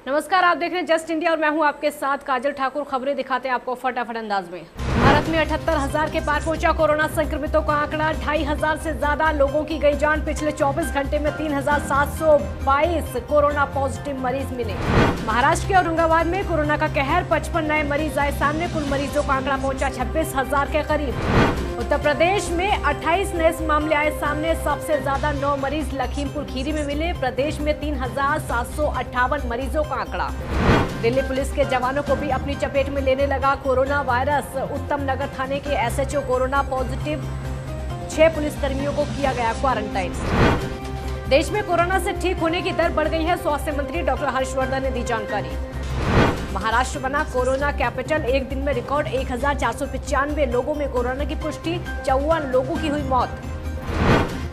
नमस्कार, आप देख रहे हैं जस्ट इंडिया और मैं हूं आपके साथ काजल ठाकुर। खबरें दिखाते हैं आपको फटाफट अंदाज में। भारत में 78,000 के पार पहुंचा कोरोना संक्रमितों का आंकड़ा। 2,500 से ज्यादा लोगों की गई जान। पिछले 24 घंटे में 3,722 कोरोना पॉजिटिव मरीज मिले। महाराष्ट्र के औरंगाबाद में कोरोना का कहर, 55 नए मरीज आए सामने। कुल मरीजों का आंकड़ा पहुंचा 26,000 के करीब। उत्तर प्रदेश में 28 नए मामले आए सामने। सबसे ज्यादा 9 मरीज लखीमपुर खीरी में मिले। प्रदेश में 3,758 मरीजों का आंकड़ा। दिल्ली पुलिस के जवानों को भी अपनी चपेट में लेने लगा कोरोना वायरस। उत्तम नगर थाने के एसएचओ कोरोना पॉजिटिव। 6 पुलिसकर्मियों को किया गया क्वारंटाइन। देश में कोरोना से ठीक होने की दर बढ़ गई है। स्वास्थ्य मंत्री डॉक्टर हर्षवर्धन ने दी जानकारी। महाराष्ट्र बना कोरोना कैपिटल। एक दिन में रिकॉर्ड 1,495 लोगों में कोरोना की पुष्टि। 54 लोगों की हुई मौत।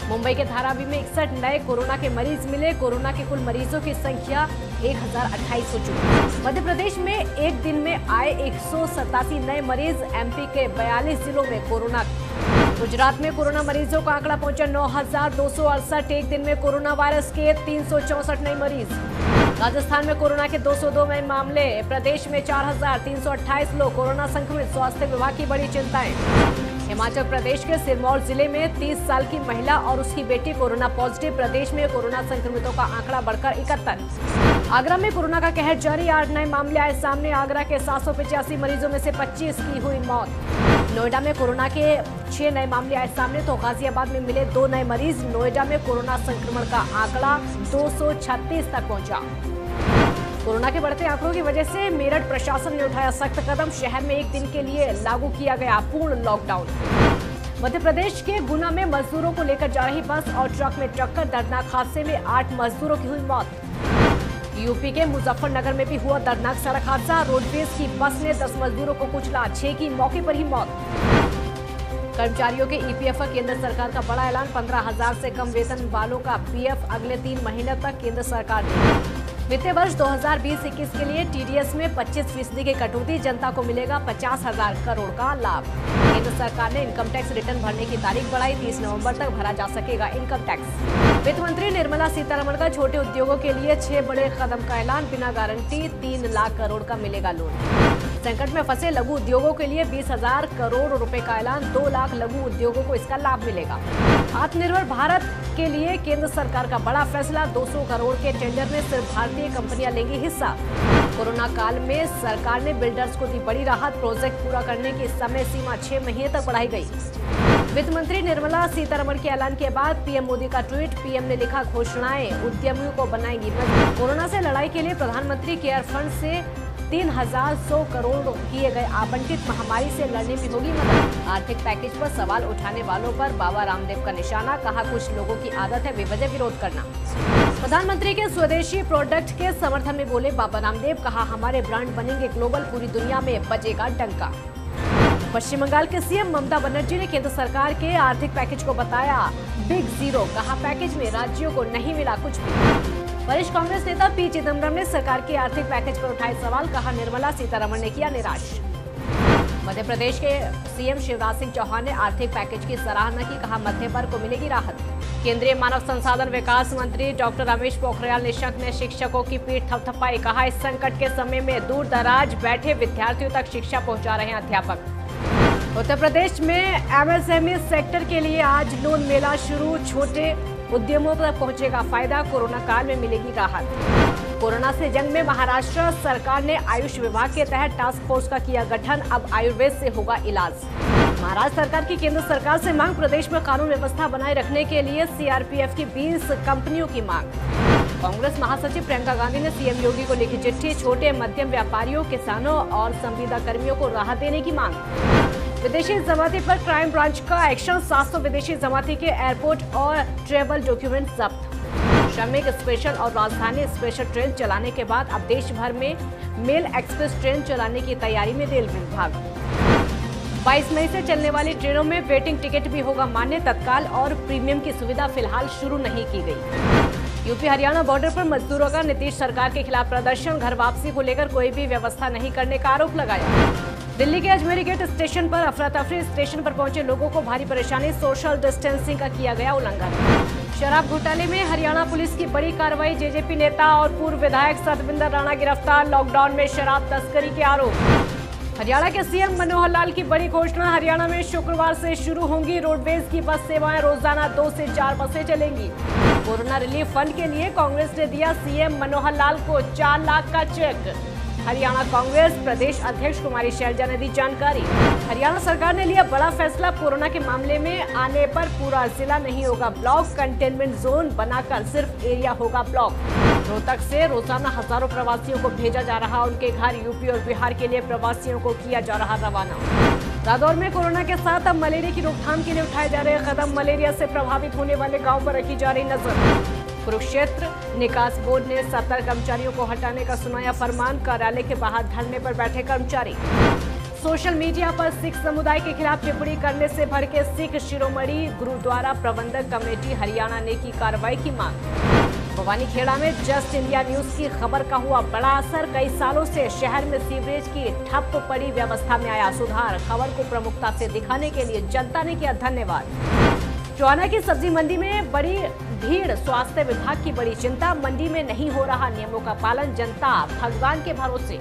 मुंबई के धारावी में 61 नए कोरोना के मरीज मिले। कोरोना के कुल मरीजों की संख्या 1,028 हो चुकी। मध्य प्रदेश में एक दिन में आए 187 नए मरीज। एमपी के 42 जिलों में कोरोना। गुजरात में कोरोना मरीजों का आंकड़ा पहुंचा 9,268। एक दिन में कोरोना वायरस के 364 नए मरीज। राजस्थान में कोरोना के 202 नए मामले। प्रदेश में 4,328 लोग कोरोना संक्रमित। स्वास्थ्य विभाग की बड़ी चिंताएं। हिमाचल प्रदेश के सिरमौर जिले में 30 साल की महिला और उसकी बेटी कोरोना पॉजिटिव। प्रदेश में कोरोना संक्रमितों का आंकड़ा बढ़कर 71। आगरा में कोरोना का कहर जारी। 8 नए मामले आए सामने। आगरा के 785 मरीजों में से 25 की हुई मौत। नोएडा में कोरोना के 6 नए मामले आए सामने तो गाजियाबाद में मिले 2 नए मरीज। नोएडा में कोरोना संक्रमण का आंकड़ा 236 तक पहुंचा। कोरोना के बढ़ते आंकड़ों की वजह से मेरठ प्रशासन ने उठाया सख्त कदम। शहर में एक दिन के लिए लागू किया गया पूर्ण लॉकडाउन। मध्य प्रदेश के गुना में मजदूरों को लेकर जा रही बस और ट्रक में टक्कर। दर्दनाक हादसे में 8 मजदूरों की हुई मौत। यूपी के मुजफ्फरनगर में भी हुआ दर्दनाक सड़क हादसा। रोडवेज की बस ने 10 मजदूरों को कुचला। 6 की मौके पर ही मौत। कर्मचारियों के ईपीएफ पर केंद्र सरकार का बड़ा ऐलान। 15,000 से कम वेतन वालों का पीएफ अगले 3 महीने तक केंद्र सरकार देगी। वित्तीय वर्ष 2020-21 के लिए टीडीएस में 25% की कटौती। जनता को मिलेगा 50,000 करोड़ का लाभ। केंद्र सरकार ने इनकम टैक्स रिटर्न भरने की तारीख बढ़ाई। 30 नवंबर तक भरा जा सकेगा इनकम टैक्स। वित्त मंत्री निर्मला सीतारमण का छोटे उद्योगों के लिए 6 बड़े कदम का ऐलान। बिना गारंटी 3 लाख करोड़ का मिलेगा लोन। संकट में फंसे लघु उद्योगों के लिए 20,000 करोड़ रुपए का ऐलान। 2 लाख लघु उद्योगों को इसका लाभ मिलेगा। आत्मनिर्भर भारत के लिए केंद्र सरकार का बड़ा फैसला। 200 करोड़ के टेंडर में सिर्फ भारतीय कंपनियां लेंगी हिस्सा। कोरोना काल में सरकार ने बिल्डर्स को दी बड़ी राहत। प्रोजेक्ट पूरा करने की समय सीमा 6 महीने तक बढ़ाई गई। वित्त मंत्री निर्मला सीतारमण के ऐलान के बाद पीएम मोदी का ट्वीट। पीएम ने लिखा, घोषणाएं उद्यमियों को बनाएंगी मजबूत। कोरोना से लड़ाई के लिए प्रधानमंत्री केयर फंड से 3,100 करोड़ किए गए आवंटित। महामारी से लड़ने में होगी मदद। आर्थिक पैकेज पर सवाल उठाने वालों पर बाबा रामदेव का निशाना। कहा, कुछ लोगों की आदत है बेवजह विरोध करना। प्रधानमंत्री के स्वदेशी प्रोडक्ट के समर्थन में बोले बाबा रामदेव। कहा, हमारे ब्रांड बनेंगे ग्लोबल। पूरी दुनिया में बजेगा डंका। पश्चिम बंगाल के सीएम ममता बनर्जी ने केंद्र सरकार के आर्थिक पैकेज को बताया बिग जीरो। कहा, पैकेज में राज्यों को नहीं मिला कुछ भी। वरिष्ठ कांग्रेस नेता पी चिदम्बरम ने सरकार के आर्थिक पैकेज पर उठाए सवाल। कहा, निर्मला सीतारमण ने किया निराश। मध्य प्रदेश के सीएम शिवराज सिंह चौहान ने आर्थिक पैकेज की सराहना की। कहा, मध्य वर्ग को मिलेगी राहत। केंद्रीय मानव संसाधन विकास मंत्री डॉक्टर रमेश पोखरियाल निशंक ने शिक्षकों की पीठ थपथपाई। कहा, इस संकट के समय में दूर दराज बैठे विद्यार्थियों तक शिक्षा पहुंचा रहे हैं अध्यापक। उत्तर प्रदेश में एमएसएमई सेक्टर के लिए आज लोन मेला शुरू। छोटे उद्यमों तक पहुंचेगा फायदा। कोरोना काल में मिलेगी राहत। कोरोना से जंग में महाराष्ट्र सरकार ने आयुष विभाग के तहत टास्क फोर्स का किया गठन। अब आयुर्वेद से होगा इलाज। महाराष्ट्र सरकार की केंद्र सरकार से मांग। प्रदेश में कानून व्यवस्था बनाए रखने के लिए सीआरपीएफ की 20 कंपनियों की मांग। कांग्रेस महासचिव प्रियंका गांधी ने सीएम योगी को लिखी चिट्ठी। छोटे मध्यम व्यापारियों, किसानों और संविदा कर्मियों को राहत देने की मांग। विदेशी जमाती पर क्राइम ब्रांच का एक्शन। 700 विदेशी जमाती के एयरपोर्ट और ट्रेवल डॉक्यूमेंट जब्त। श्रमिक स्पेशल और राजधानी स्पेशल ट्रेन चलाने के बाद अब देश भर में मेल एक्सप्रेस ट्रेन चलाने की तैयारी में रेलवे विभाग। 22 मई से चलने वाली ट्रेनों में वेटिंग टिकट भी होगा मान्य। तत्काल और प्रीमियम की सुविधा फिलहाल शुरू नहीं की गई। यूपी हरियाणा बॉर्डर पर मजदूरों का नीतीश सरकार के खिलाफ प्रदर्शन। घर वापसी को लेकर कोई भी व्यवस्था नहीं करने का आरोप लगाया। दिल्ली के अजमेरी गेट स्टेशन पर अफरा तफरी। स्टेशन पर पहुंचे लोगों को भारी परेशानी। सोशल डिस्टेंसिंग का किया गया उल्लंघन। शराब घोटाले में हरियाणा पुलिस की बड़ी कार्रवाई। जेजेपी नेता और पूर्व विधायक सतविंदर राणा गिरफ्तार। लॉकडाउन में शराब तस्करी के आरोप। हरियाणा के सीएम मनोहर लाल की बड़ी घोषणा। हरियाणा में शुक्रवार से शुरू होंगी रोडवेज की बस सेवाएं। रोजाना 2 से 4 बसें चलेंगी। कोरोना रिलीफ फंड के लिए कांग्रेस ने दिया सीएम मनोहर लाल को 4 लाख का चेक। हरियाणा कांग्रेस प्रदेश अध्यक्ष कुमारी शैलजा ने दी जानकारी। हरियाणा सरकार ने लिया बड़ा फैसला। कोरोना के मामले में आने पर पूरा जिला नहीं होगा ब्लॉक, कंटेनमेंट जोन बनाकर सिर्फ एरिया होगा ब्लॉक। रोहतक से रोजाना हजारों प्रवासियों को भेजा जा रहा। उनके घर यूपी और बिहार के लिए प्रवासियों को किया जा रहा रवाना। रादौर में कोरोना के साथ अब मलेरिया की रोकथाम के लिए उठाए जा रहे कदम। मलेरिया से प्रभावित होने वाले गाँव पर रखी जा रही नजर। कुरुक्षेत्र निकास बोर्ड ने 70 कर्मचारियों को हटाने का सुनाया फरमान। कार्यालय के बाहर धरने पर बैठे कर्मचारी। सोशल मीडिया पर सिख समुदाय के खिलाफ टिप्पणी करने से भड़के सिख शिरोमणि गुरुद्वारा प्रबंधक कमेटी हरियाणा ने की कार्रवाई की मांग। भवानीखेड़ा में जस्ट इंडिया न्यूज की खबर का हुआ बड़ा असर। कई सालों से शहर में सीवरेज की ठप पड़ी व्यवस्था में आया सुधार। खबर को प्रमुखता से दिखाने के लिए जनता ने किया धन्यवाद। चौहाना की सब्जी मंडी में बड़ी भीड़। स्वास्थ्य विभाग की बड़ी चिंता। मंडी में नहीं हो रहा नियमों का पालन। जनता भगवान के भरोसे।